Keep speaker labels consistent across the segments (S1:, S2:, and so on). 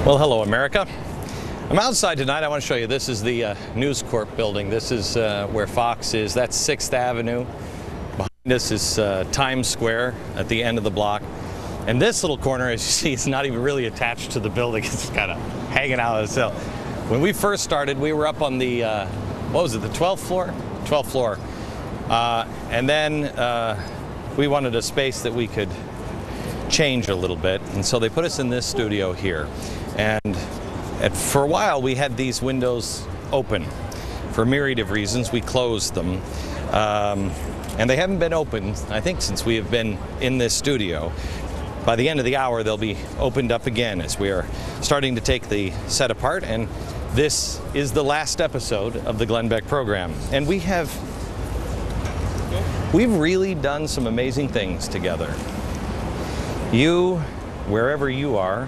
S1: Well, hello, America. I'm outside tonight. I want to show you. This is the News Corp building. This is where Fox is. That's 6th Avenue. Behind us is Times Square at the end of the block. And this little corner, as you see, it's not even really attached to the building. It's kind of hanging out of itself. When we first started, we were up on the, what was it, the 12th floor? 12th floor. And then we wanted a space that we could change a little bit. And so they put us in this studio here. And for a while, we had these windows open. For a myriad of reasons, we closed them. And they haven't been open, I think, since we have been in this studio. By the end of the hour, they'll be opened up again as we are starting to take the set apart. And this is the last episode of the Glenn Beck program. And we've really done some amazing things together. You, wherever you are,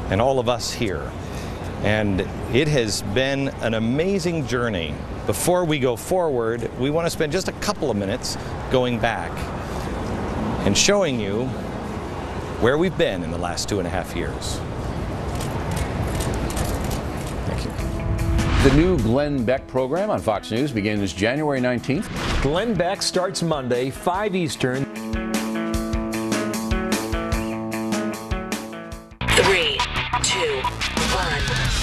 S1: and all of us here. And it has been an amazing journey. Before we go forward, we want to spend just a couple of minutes going back and showing you where we've been in the last 2.5 years. Thank you.
S2: The new Glenn Beck program on Fox News begins January 19th.
S3: Glenn Beck starts Monday, 5 Eastern.
S4: 3, 2, 1,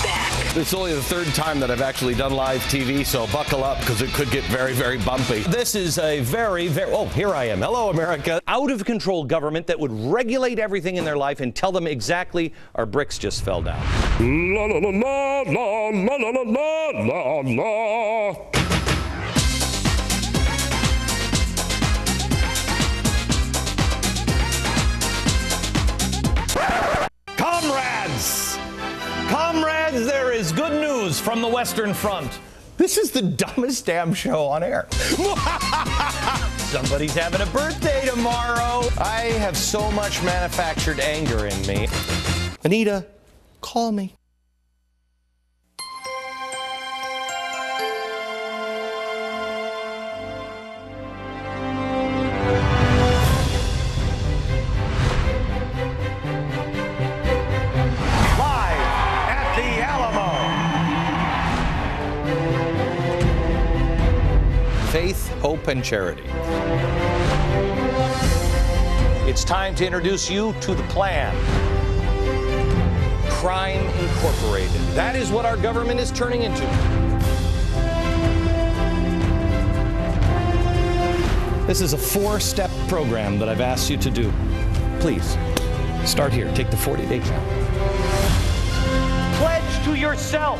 S4: back.
S1: It's only the third time that I've actually done live TV, so buckle up because it could get very, very bumpy. This is a very, oh, here I am. Hello, America. Out of control government that would regulate everything in their life and tell them exactly our bricks just fell down.
S5: La la la la la la la la la la.
S1: Comrades, there is good news from the Western Front. This is the dumbest damn show on air. Somebody's having a birthday tomorrow. I have so much manufactured anger in me. Anita, call me. Faith, hope, and charity. It's time to introduce you to the plan. Crime Incorporated. That is what our government is turning into. This is a 4-step program that I've asked you to do. Please, start here. Take the 40-day challenge. Pledge to yourself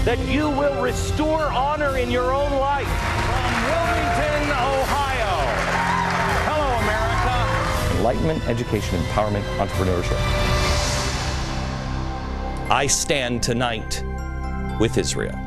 S1: that you will restore honor in your own life. From Wilmington, Ohio. Hello, America. Enlightenment, education, empowerment, entrepreneurship. I stand tonight with Israel.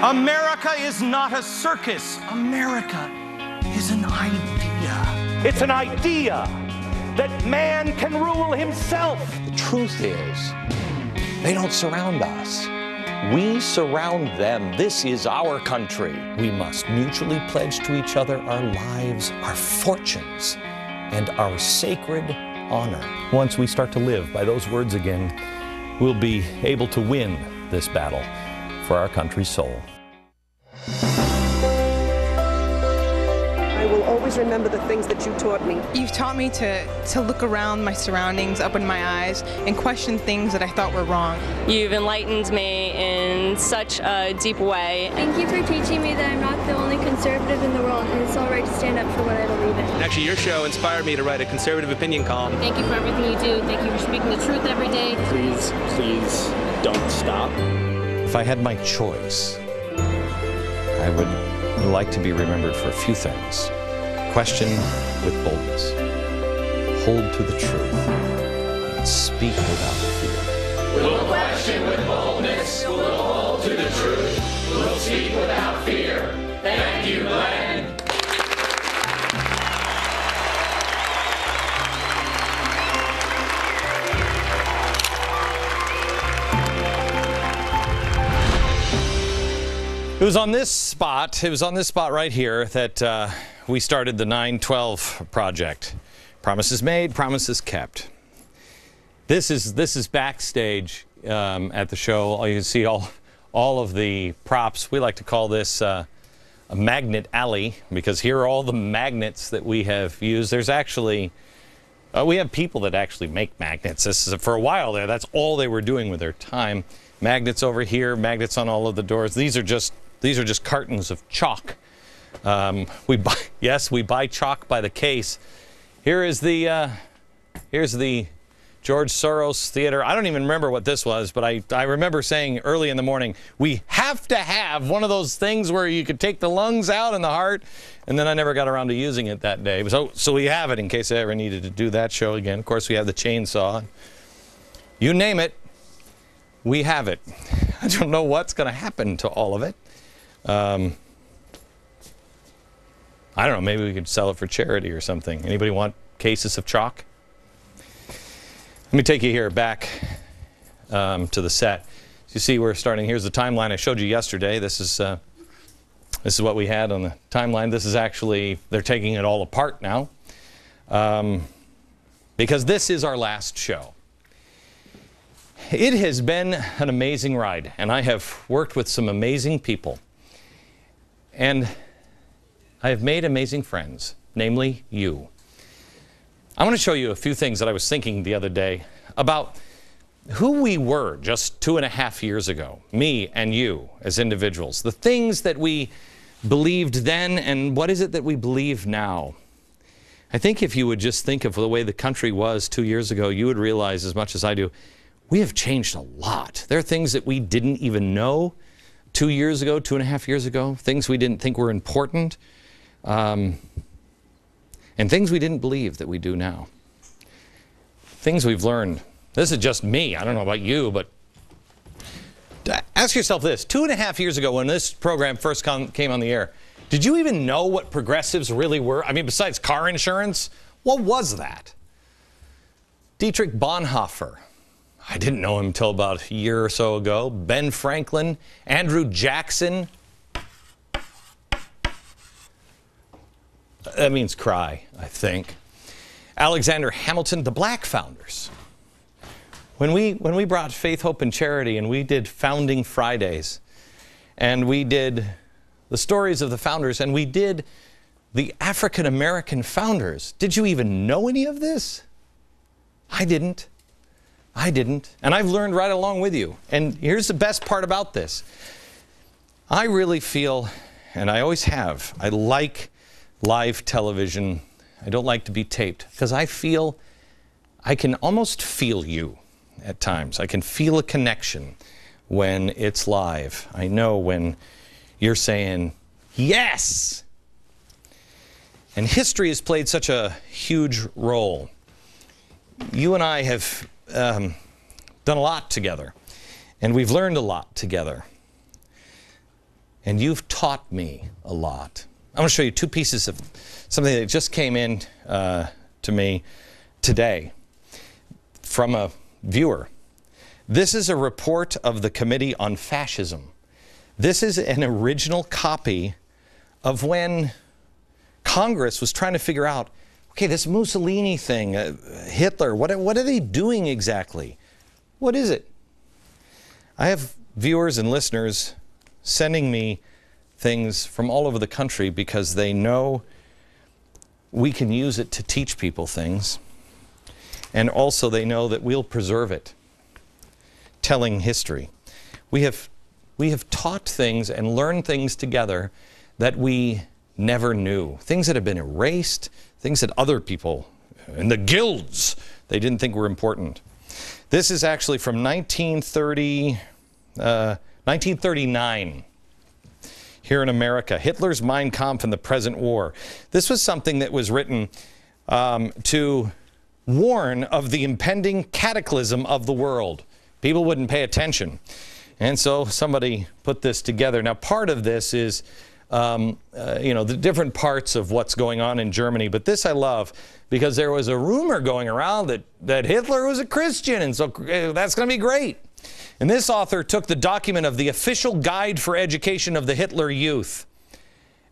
S1: America is not a circus. America is an idea. It's an idea that man can rule himself. The truth is, they don't surround us. We surround them. This is our country. We must mutually pledge to each other our lives, our fortunes, and our sacred honor. Once we start to live by those words again, we'll be able to win this battle for our country's soul.
S6: I will always remember the things that you taught me.
S7: You've taught me to look around my surroundings, open my eyes, and question things that I thought were wrong.
S8: You've enlightened me in such a deep way.
S9: Thank you for teaching me that I'm not the only conservative in the world, and it's all right to stand up for what I believe in.
S10: Actually, your show inspired me to write a conservative opinion column.
S9: Thank you for everything you do. Thank you for speaking the truth every day.
S10: Please don't stop.
S1: If I had my choice, I would like to be remembered for a few things. Question with boldness. Hold to the truth. And speak without fear.
S11: We'll question with boldness. We'll hold to the truth. We'll speak without fear. Thank you, Glenn.
S1: It was on this spot right here that we started the 9/12 project. Promises made, promises kept. This is backstage at the show. You can see all of the props. We like to call this a magnet alley because here are all the magnets that we have used. There's actually we have people that actually make magnets. This is for a while there. That's all they were doing with their time. Magnets over here, magnets on all of the doors. These are just cartons of chalk. We buy chalk by the case. Here's the George Soros Theater. I don't even remember what this was, but I remember saying early in the morning, we have to have one of those things where you could take the lungs out and the heart, and then I never got around to using it that day. So we have it in case I ever needed to do that show again. Of course, we have the chainsaw. You name it, we have it. I don't know what's going to happen to all of it. I don't know, maybe we could sell it for charity or something. Anybody want cases of chalk? Let me take you here back to the set. As you see, we're starting, here's the timeline I showed you yesterday. This is what we had on the timeline. This is actually, they're taking it all apart now because this is our last show. It has been an amazing ride, and I have worked with some amazing people. And I have made amazing friends, namely you. I want to show you a few things that I was thinking the other day about who we were just 2.5 years ago, me and you as individuals, the things that we believed then and what is it that we believe now. I think if you would just think of the way the country was 2 years ago, you would realize as much as I do, we have changed a lot. There are things that we didn't even know 2 years ago, 2.5 years ago, things we didn't think were important, and things we didn't believe that we do now. Things we've learned. This is just me. I don't know about you, but ask yourself this. 2.5 years ago when this program first came on the air, did you even know what progressives really were? I mean, besides car insurance, what was that? Dietrich Bonhoeffer. I didn't know him until about a year or so ago. Ben Franklin, Andrew Jackson. That means cry, I think. Alexander Hamilton, the Black Founders. When we brought Faith, Hope, and Charity, and we did Founding Fridays, and we did the stories of the founders, and we did the African American founders. Did you even know any of this? I didn't. And I've learned right along with you. And here's the best part about this. I really feel, and I always have, I like live television. I don't like to be taped because I can almost feel you at times. I can feel a connection when it's live. I know when you're saying, yes! And history has played such a huge role. You and I have done a lot together, and we've learned a lot together. And you've taught me a lot. I want to show you two pieces of something that just came in to me today from a viewer. This is a report of the Committee on Fascism. This is an original copy of when Congress was trying to figure out, okay, this Mussolini thing, Hitler, what are they doing exactly? What is it? I have viewers and listeners sending me things from all over the country because they know we can use it to teach people things. And also they know that we'll preserve it. Telling history. We have taught things and learned things together that we never knew. Things that have been erased, things that other people in the guilds, they didn't think were important. This is actually from 1939. here in America. Hitler's Mein Kampf and the Present War. This was something that was written to warn of the impending cataclysm of the world. People wouldn't pay attention. And so somebody put this together. Now, part of this is, the different parts of what's going on in Germany. But this I love because there was a rumor going around that Hitler was a Christian, and so that's going to be great. And this author took the document of the Official Guide for Education of the Hitler Youth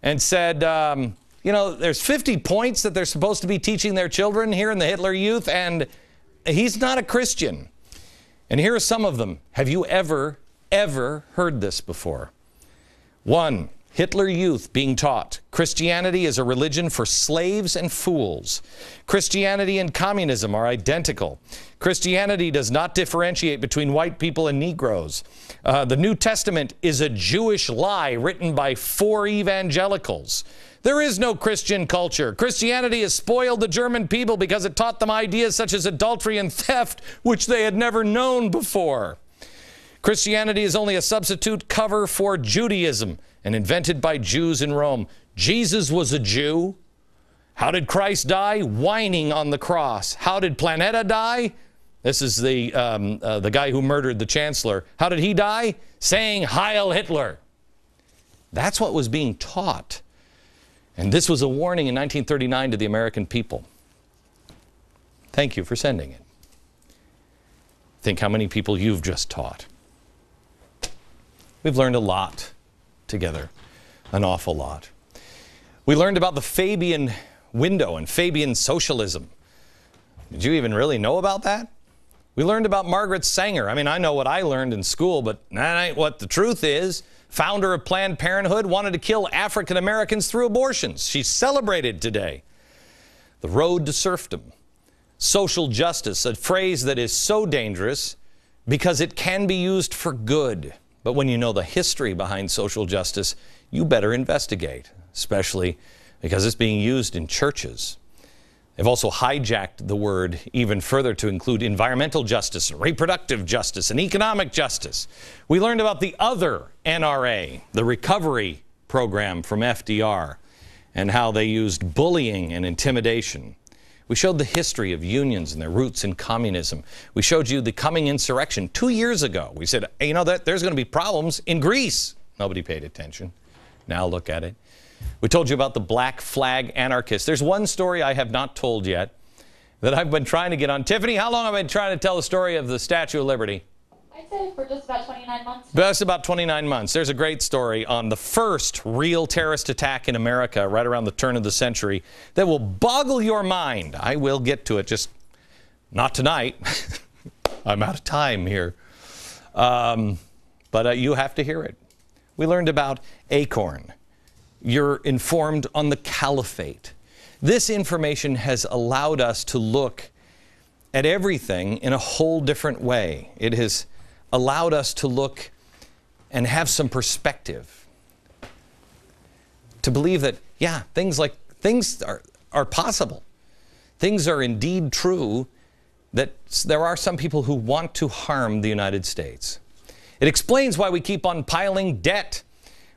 S1: and said, there's 50 points that they're supposed to be teaching their children here in the Hitler Youth, and he's not a Christian. And here are some of them. Have you ever heard this before? 1. Hitler Youth being taught Christianity is a religion for slaves and fools. Christianity and communism are identical. Christianity does not differentiate between white people and Negroes. The New Testament is a Jewish lie written by 4 evangelicals. There is no Christian culture. Christianity has spoiled the German people because it taught them ideas such as adultery and theft, which they had never known before. Christianity is only a substitute cover for Judaism and invented by Jews in Rome. Jesus was a Jew. How did Christ die? Whining on the cross. How did Planeta die? This is the guy who murdered the chancellor. How did he die? Saying Heil Hitler. That's what was being taught. And this was a warning in 1939 to the American people. Thank you for sending it. Think how many people you've just taught. We've learned a lot together, an awful lot. We learned about the Fabian window and Fabian socialism. Did you even really know about that? We learned about Margaret Sanger. I mean, I know what I learned in school, but that ain't what the truth is. Founder of Planned Parenthood, wanted to kill African Americans through abortions. She's celebrated today. The road to serfdom. Social justice, a phrase that is so dangerous because it can be used for good. But when you know the history behind social justice, you better investigate, especially because it's being used in churches. They've also hijacked the word even further to include environmental justice, reproductive justice, and economic justice. We learned about the other NRA, the recovery program from FDR, and how they used bullying and intimidation. We showed the history of unions and their roots in communism. We showed you the coming insurrection 2 years ago. We said, hey, that there's going to be problems in Greece. Nobody paid attention. Now look at it. We told you about the Black Flag anarchists. There's one story I have not told yet that I've been trying to get on. Tiffany, how long have I been trying to tell the story of the Statue of Liberty?
S12: I'd say for just about 29 months.
S1: That's about 29 months. There's a great story on the first real terrorist attack in America right around the turn of the century that will boggle your mind. I will get to it, just not tonight. I'm out of time here. But you have to hear it. We learned about Acorn. You're informed on the caliphate. This information has allowed us to look at everything in a whole different way. It has allowed us to look and have some perspective. To believe that, yeah, things are possible. Things are indeed true, that there are some people who want to harm the United States. It explains why we keep on piling debt.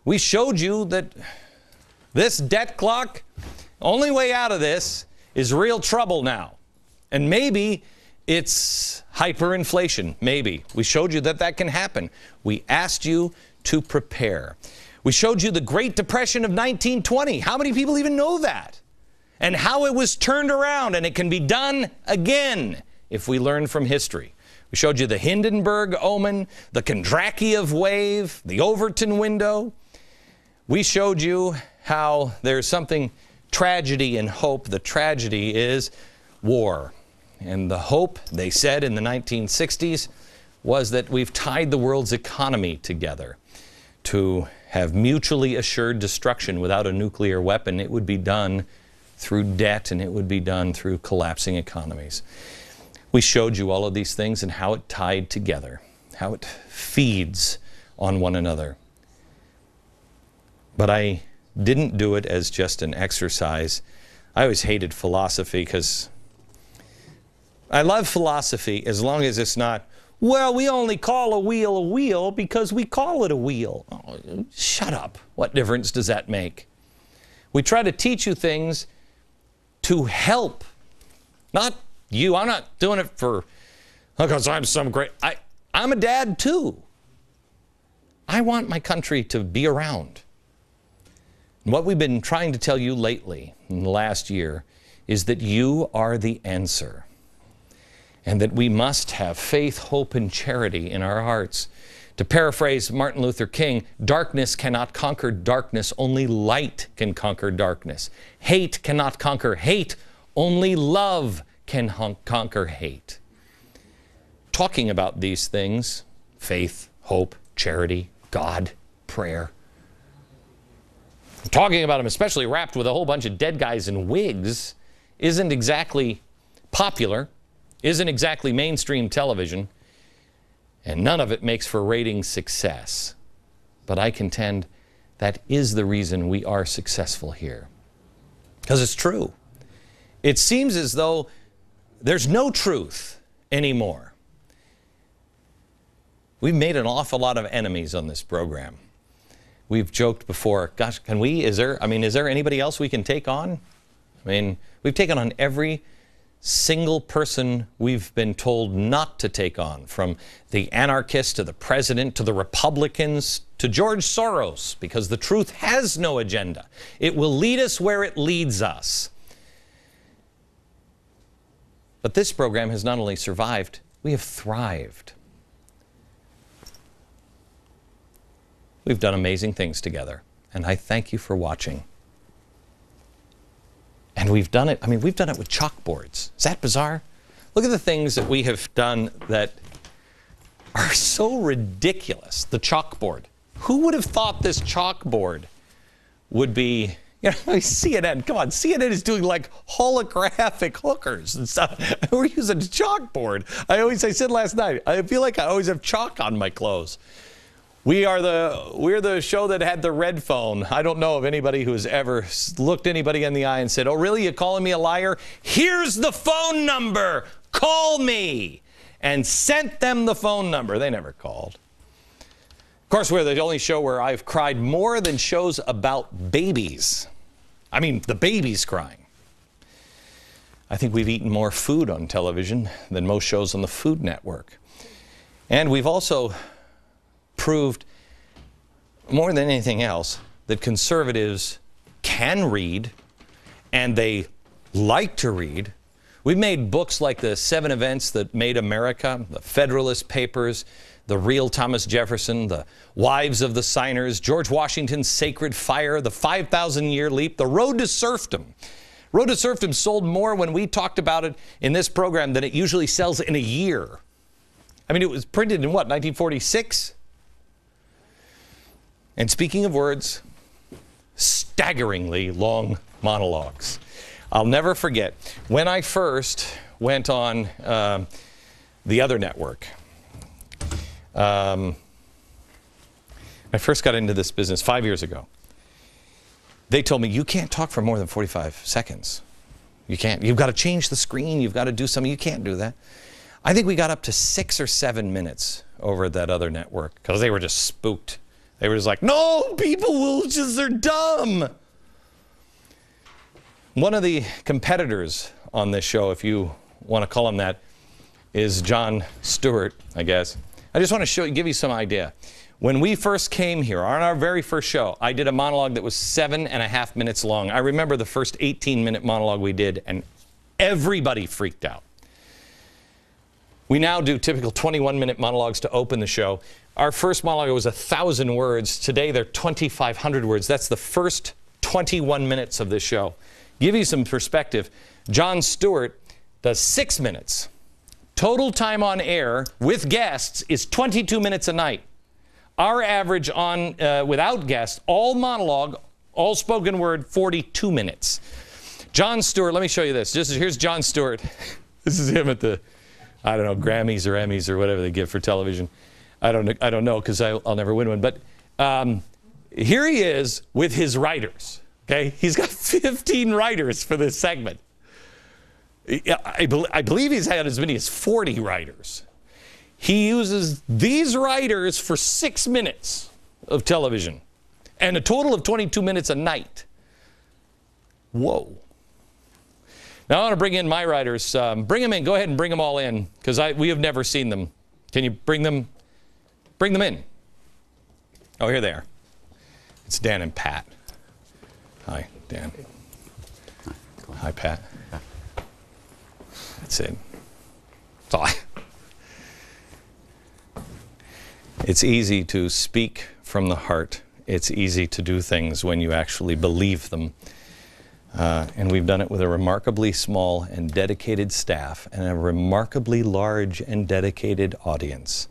S1: We showed you that this debt clock, only way out of this is real trouble now. And maybe it's hyperinflation, maybe. We showed you that that can happen. We asked you to prepare. We showed you the Great Depression of 1920. How many people even know that? And how it was turned around, and it can be done again if we learn from history. We showed you the Hindenburg omen, the Kondratyov wave, the Overton window. We showed you how there's something tragedy and hope. The tragedy is war. And the hope, they said in the 1960s, was that we've tied the world's economy together to have mutually assured destruction without a nuclear weapon. It would be done through debt, and it would be done through collapsing economies. We showed you all of these things and how it tied together, how it feeds on one another. But I didn't do it as just an exercise. I always hated philosophy because I love philosophy as long as it's not Well, we only call a wheel because we call it a wheel. Oh, shut up. What difference does that make? We try to teach you things to help. Not you. I'm not doing it because I'm some great... I'm a dad too. I want my country to be around. And what we've been trying to tell you lately, in the last year, is that you are the answer. And that we must have faith, hope, and charity in our hearts. To paraphrase Martin Luther King, darkness cannot conquer darkness, only light can conquer darkness. Hate cannot conquer hate, only love can conquer hate. Talking about these things, faith, hope, charity, God, prayer. Talking about them, especially wrapped with a whole bunch of dead guys in wigs, isn't exactly popular, isn't exactly mainstream television, and none of it makes for ratings success. But I contend that is the reason we are successful here. Because it's true. It seems as though there's no truth anymore. We've made an awful lot of enemies on this program. We've joked before, gosh, is there anybody else we can take on? I mean, we've taken on every single person we've been told not to take on, from the anarchists to the president to the Republicans to George Soros, because the truth has no agenda. It will lead us where it leads us. But this program has not only survived, we have thrived. We've done amazing things together, and I thank you for watching. And we've done it, we've done it with chalkboards. Is that bizarre? Look at the things that we have done that are so ridiculous. The chalkboard. Who would have thought this chalkboard would be, CNN, come on, CNN is doing like holographic hookers and stuff. We're using a chalkboard. I said last night, I feel like I always have chalk on my clothes. We're the show that had the red phone. I don't know of anybody who has ever looked anybody in the eye and said, "Oh, really? You calling me a liar? Here's the phone number. Call me." And sent them the phone number. They never called. Of course, we're the only show where I've cried more than shows about babies. I mean, the baby's crying. I think we've eaten more food on television than most shows on the Food Network. And we've also proved, more than anything else, that conservatives can read, and they like to read. We've made books like The 7 Events That Made America, The Federalist Papers, The Real Thomas Jefferson, The Wives of the Signers, George Washington's Sacred Fire, The 5,000-Year Leap, The Road to Serfdom. Road to Serfdom sold more when we talked about it in this program than it usually sells in a year. It was printed in what, 1946? And speaking of words, staggeringly long monologues. I'll never forget, when I first went on the other network, I first got into this business 5 years ago. They told me, you can't talk for more than 45 seconds. You can't. You've got to change the screen. You've got to do something. You can't do that. I think we got up to 6 or 7 minutes over at that other network because they were just spooked. They were just like, no, they're dumb. One of the competitors on this show, if you want to call him that, is Jon Stewart, I guess. I just want to give you some idea. When we first came here, on our very first show, I did a monologue that was 7.5 minutes long. I remember the first 18-minute monologue we did, and everybody freaked out. We now do typical 21-minute monologues to open the show. Our first monologue was 1,000 words. Today, they're 2,500 words. That's the first 21 minutes of this show. Give you some perspective. Jon Stewart does 6 minutes. Total time on air with guests is 22 minutes a night. Our average on without guests, all monologue, all spoken word, 42 minutes. Jon Stewart, let me show you this. Here's Jon Stewart. This is him at the, I don't know, Grammys or Emmys or whatever they give for television. I don't know because I'll never win one. But here he is with his writers. Okay, he's got 15 writers for this segment. I believe he's had as many as 40 writers. He uses these writers for 6 minutes of television and a total of 22 minutes a night. Whoa. Now I want to bring in my writers. Bring them in. Go ahead and bring them all in, because we have never seen them. Can you bring them in? Oh, here they are. It's Dan and Pat. Hi, Dan. Hi, Pat. That's it. That's all. It's easy to speak from the heart. It's easy to do things when you actually believe them. And we've done it with a remarkably small and dedicated staff and a remarkably large and dedicated audience.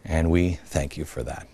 S1: And we thank you for that.